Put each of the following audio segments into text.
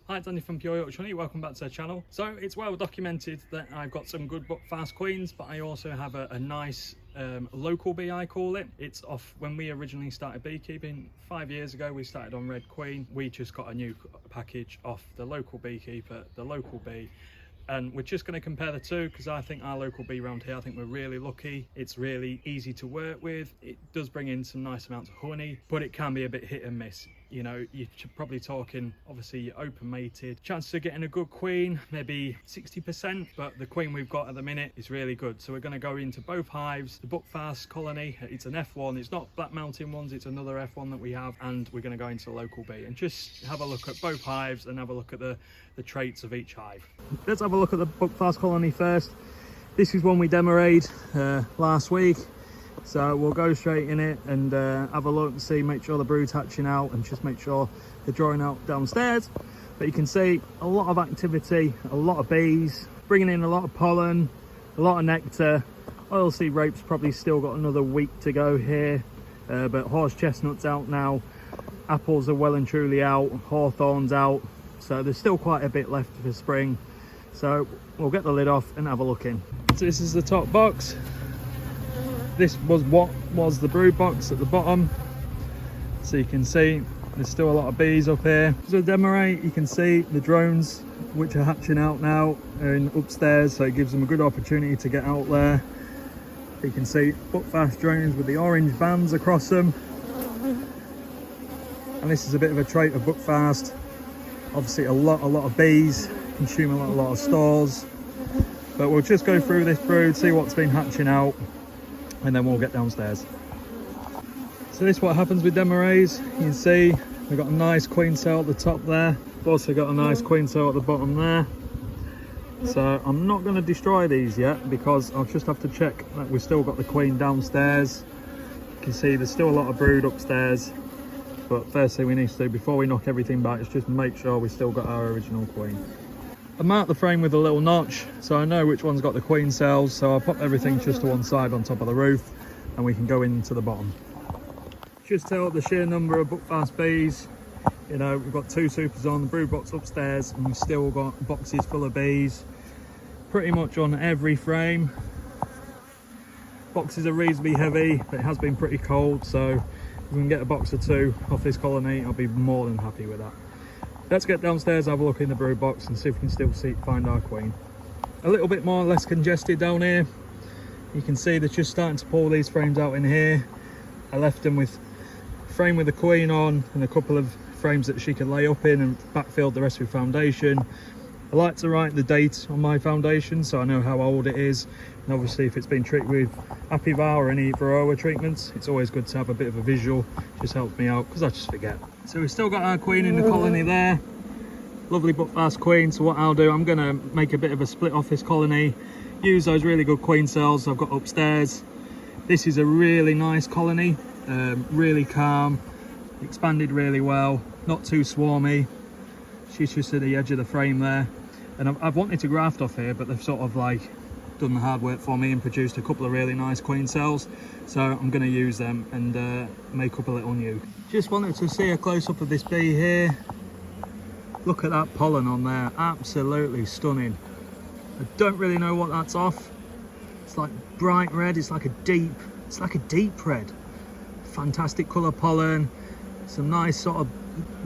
Hi, it's Andy from Pure Yorkshire Honey. Welcome back to the channel. So it's well documented that I've got some good Buckfast queens, but I also have a nice local bee, I call it. It's off when we originally started beekeeping 5 years ago. We started on Red Queen. We just got a new package off the local beekeeper, the local bee. And we're just going to compare the two because I think our local bee around here, I think we're really lucky. It's really easy to work with. It does bring in some nice amounts of honey, but it can be a bit hit and miss. You know, you're probably talking, obviously, you're open mated. Chances of getting a good queen, maybe 60%, but the queen we've got at the minute is really good. So we're going to go into both hives. The Buckfast colony, it's an F1. It's not Black Mountain ones, it's another F1 that we have. And we're going to go into the local bee and just have a look at both hives and have a look at the traits of each hive. Let's have a look at the Buckfast colony first. This is one we demoed last week. So we'll go straight in it and have a look and see, make sure the brood's hatching out and just make sure they're drawing out downstairs. But you can see a lot of activity, a lot of bees, bringing in a lot of pollen, a lot of nectar. Oilseed rape's probably still got another week to go here, but horse chestnut's out now. Apples are well and truly out, hawthorn's out. So there's still quite a bit left for spring. So we'll get the lid off and have a look in. So this is the top box. This was what was the brood box at the bottom. So you can see there's still a lot of bees up here. So the demerate, you can see the drones which are hatching out now are in upstairs, so it gives them a good opportunity to get out there. You can see Buckfast drones with the orange bands across them. And this is a bit of a trait of Buckfast. Obviously a lot of bees, consume a lot of stores. But we'll just go through this brood, see what's been hatching out, and then we'll get downstairs. So this is what happens with demerays. You can see we've got a nice queen cell at the top there. We've also got a nice queen cell at the bottom there. So I'm not going to destroy these yet because I'll just have to check that we've still got the queen downstairs. You can see there's still a lot of brood upstairs. But first thing we need to do before we knock everything back is just make sure we still got our original queen. I marked the frame with a little notch so I know which one's got the queen cells, so I'll pop everything just to one side on top of the roof and we can go into the bottom. Just tell the sheer number of Buckfast bees. You know, we've got 2 supers on the brood box upstairs and we've still got boxes full of bees pretty much on every frame. Boxes are reasonably heavy, but it has been pretty cold, so if we can get a box or 2 off this colony, I'll be more than happy with that. Let's get downstairs, have a look in the brood box and see if we can still find our queen. A little bit more less congested down here. You can see they're just starting to pull these frames out in here. I left them with a frame with the queen on and a couple of frames that she could lay up in and backfilled the rest with foundation. I like to write the date on my foundation so I know how old it is, and obviously if it's been treated with Apivar or any Varroa treatments, it's always good to have a bit of a visual. Just helps me out because I just forget. So we've still got our queen in the colony there. Lovely Buckfast queen. So what I'll do, I'm going to make a bit of a split off this colony, use those really good queen cells I've got upstairs. This is a really nice colony, really calm, expanded really well, not too swarmy. She's just at the edge of the frame there, and I've wanted to graft off here, but they've sort of like done the hard work for me and produced a couple of really nice queen cells, so I'm going to use them and make up a little new. Just wanted to see a close-up of this bee here. Look at that pollen on there, absolutely stunning. I don't really know what that's off. It's like bright red, it's like a deep red. Fantastic colour pollen, some nice sort of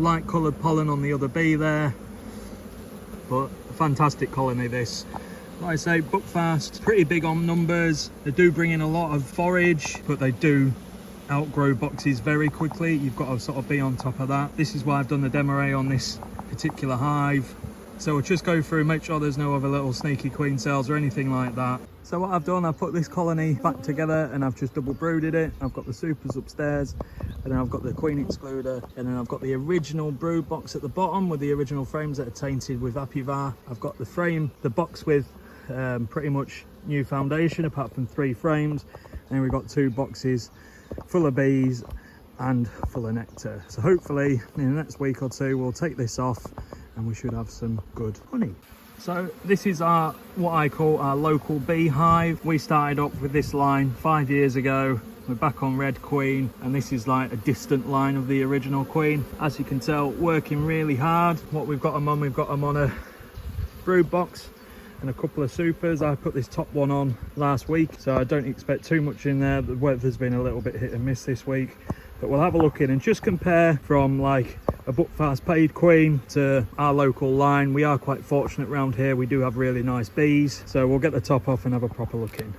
light coloured pollen on the other bee there, but a fantastic colony this. Like I say, Buckfast, pretty big on numbers. They do bring in a lot of forage, but they do outgrow boxes very quickly. You've got to sort of be on top of that. This is why I've done the demerate on this particular hive. So we'll just go through, make sure there's no other little sneaky queen cells or anything like that. So what I've done, I've put this colony back together and I've just double brooded it. I've got the supers upstairs and then I've got the queen excluder, and then I've got the original brood box at the bottom with the original frames that are tainted with Apivar. I've got the frame, the box with pretty much new foundation apart from 3 frames, and then we've got 2 boxes full of bees and full of nectar. So hopefully in the next week or 2 we'll take this off and we should have some good honey. So this is what I call our local beehive. We started up with this line 5 years ago We're back on red queen, and this is like a distant line of the original queen. As you can tell, working really hard. What we've got them on, we've got them on a brood box and a couple of supers. I put this top one on last week, so I don't expect too much in there. The weather's been a little bit hit and miss this week, but we'll have a look in and just compare from like a Buckfast paid queen to our local line. We are quite fortunate around here. We do have really nice bees, so we'll get the top off and have a proper look in.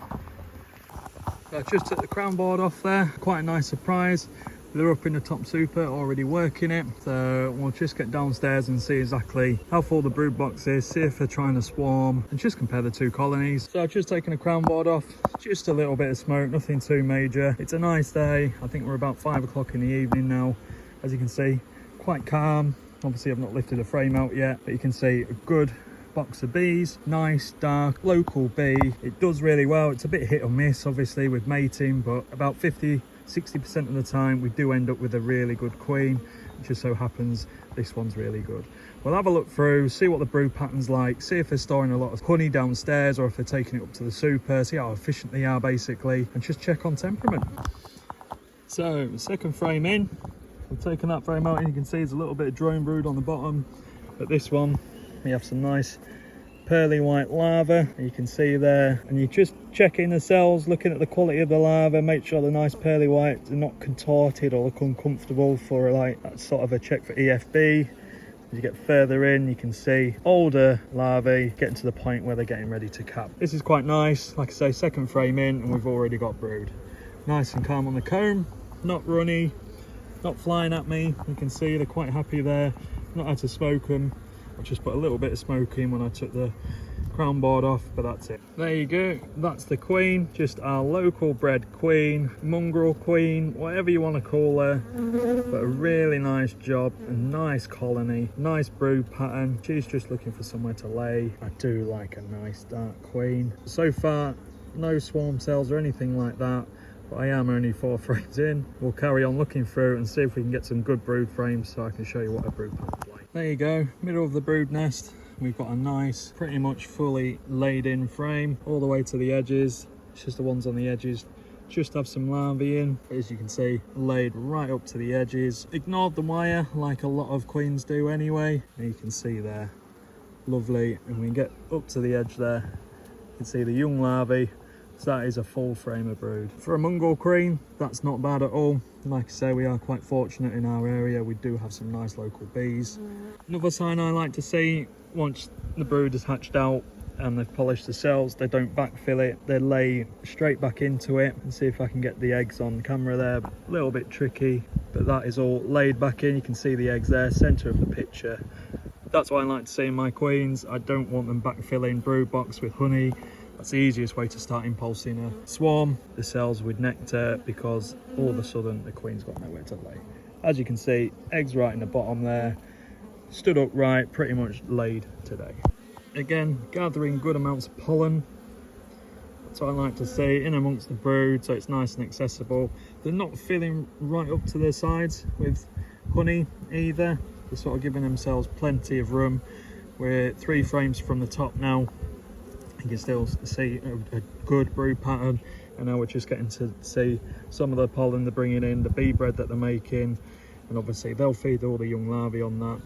So I just took the crown board off there. Quite a nice surprise. They're up in the top super, already working it. So we'll just get downstairs and see exactly how full the brood box is, see if they're trying to swarm, and just compare the two colonies. So I've just taken the crown board off, just a little bit of smoke, nothing too major. It's a nice day. I think we're about 5 o'clock in the evening now. As you can see, quite calm. Obviously I've not lifted the frame out yet, but you can see a good box of bees. Nice dark local bee. It does really well. It's a bit hit or miss obviously with mating, but about 50-60% of the time we do end up with a really good queen. It just so happens this one's really good. We'll have a look through, see what the brood pattern's like, see if they're storing a lot of honey downstairs or if they're taking it up to the super, see how efficient they are basically, and just check on temperament. So second frame in, I've taken that frame out and you can see there's a little bit of drone brood on the bottom, but this one we have some nice pearly white larvae, you can see there, and you're just checking the cells, looking at the quality of the larvae, make sure they're nice pearly white, they're not contorted or look uncomfortable for like that's sort of a check for EFB. As you get further in, you can see older larvae getting to the point where they're getting ready to cap. This is quite nice, like I say, second frame in and we've already got brood. Nice and calm on the comb, not runny, not flying at me. You can see they're quite happy there, not had to smoke them. I just put a little bit of smoke in when I took the crown board off, but that's it. There you go, that's the queen, just our local bred queen, mongrel queen, whatever you want to call her, but a really nice job, a nice colony, nice brood pattern. She's just looking for somewhere to lay. I do like a nice dark queen. So far, no swarm cells or anything like that, but I am only 4 frames in. We'll carry on looking through and see if we can get some good brood frames so I can show you what a brood pattern's like. There you go, middle of the brood nest. We've got a nice, pretty much fully laid in frame all the way to the edges. It's just the ones on the edges just have some larvae in. As you can see, laid right up to the edges. Ignored the wire like a lot of queens do anyway. And you can see there, lovely. And we can get up to the edge there. You can see the young larvae. So that is a full frame of brood. For a mongrel queen, that's not bad at all. Like I say, we are quite fortunate in our area. We do have some nice local bees. Another sign I like to see, once the brood is hatched out and they've polished the cells, they don't backfill it. They lay straight back into it. And see if I can get the eggs on camera there. A little bit tricky, but that is all laid back in. You can see the eggs there, centre of the picture. That's what I like to see in my queens. I don't want them backfilling brood box with honey. That's the easiest way to start impulsing a swarm, the cells with nectar, because all of a sudden the queen's got nowhere to lay. As you can see, eggs right in the bottom there, stood upright, pretty much laid today. Again, gathering good amounts of pollen. That's what I like to see in amongst the brood, so it's nice and accessible. They're not filling right up to their sides with honey either. They're sort of giving themselves plenty of room. We're 3 frames from the top now. You can still see a good brood pattern, and now we're just getting to see some of the pollen they're bringing in, the bee bread that they're making, and obviously they'll feed all the young larvae on that.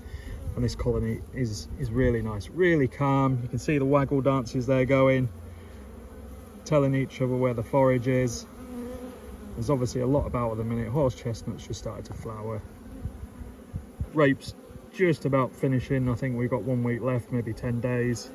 And this colony is really nice, really calm. You can see the waggle dances they're going, telling each other where the forage is. There's obviously a lot about at the minute. Horse chestnuts just started to flower. Rapes just about finishing. I think we've got 1 week left, maybe 10 days.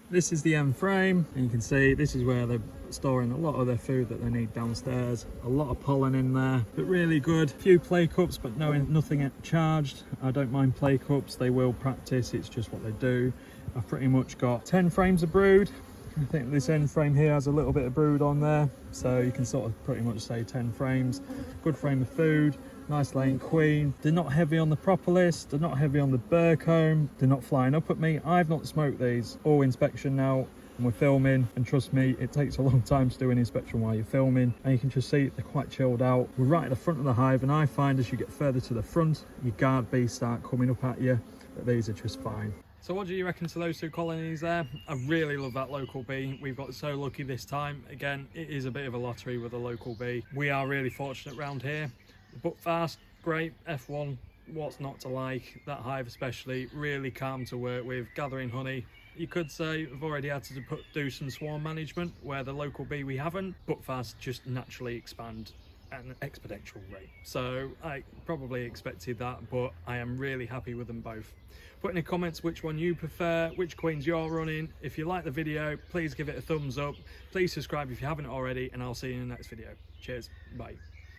This is the end frame, and you can see this is where they're storing a lot of their food that they need downstairs. A lot of pollen in there, but really good. A few play cups, but nothing charged. I don't mind play cups, they will practice, it's just what they do. I've pretty much got 10 frames of brood. I think this end frame here has a little bit of brood on there, so you can sort of pretty much say 10 frames. Good frame of food. Nice laying queen. They're not heavy on the propolis, they're not heavy on the burr comb, they're not flying up at me. I've not smoked these. All inspection now, and we're filming, and trust me, it takes a long time to do an inspection while you're filming, and you can just see they're quite chilled out. We're right at the front of the hive, and I find as you get further to the front, your guard bees start coming up at you, but these are just fine. So what do you reckon to those 2 colonies there? I really love that local bee. We've got so lucky this time. Again, it is a bit of a lottery with a local bee. We are really fortunate around here. The Buckfast, great. F1, what's not to like? That hive especially, really calm to work with, gathering honey. You could say we've already had to do some swarm management, where the local bee we haven't. Buckfast just naturally expand at an exponential rate. So I probably expected that, but I am really happy with them both. Put in the comments which one you prefer, which queens you're running. If you like the video, please give it a thumbs up. Please subscribe if you haven't already, and I'll see you in the next video. Cheers, bye.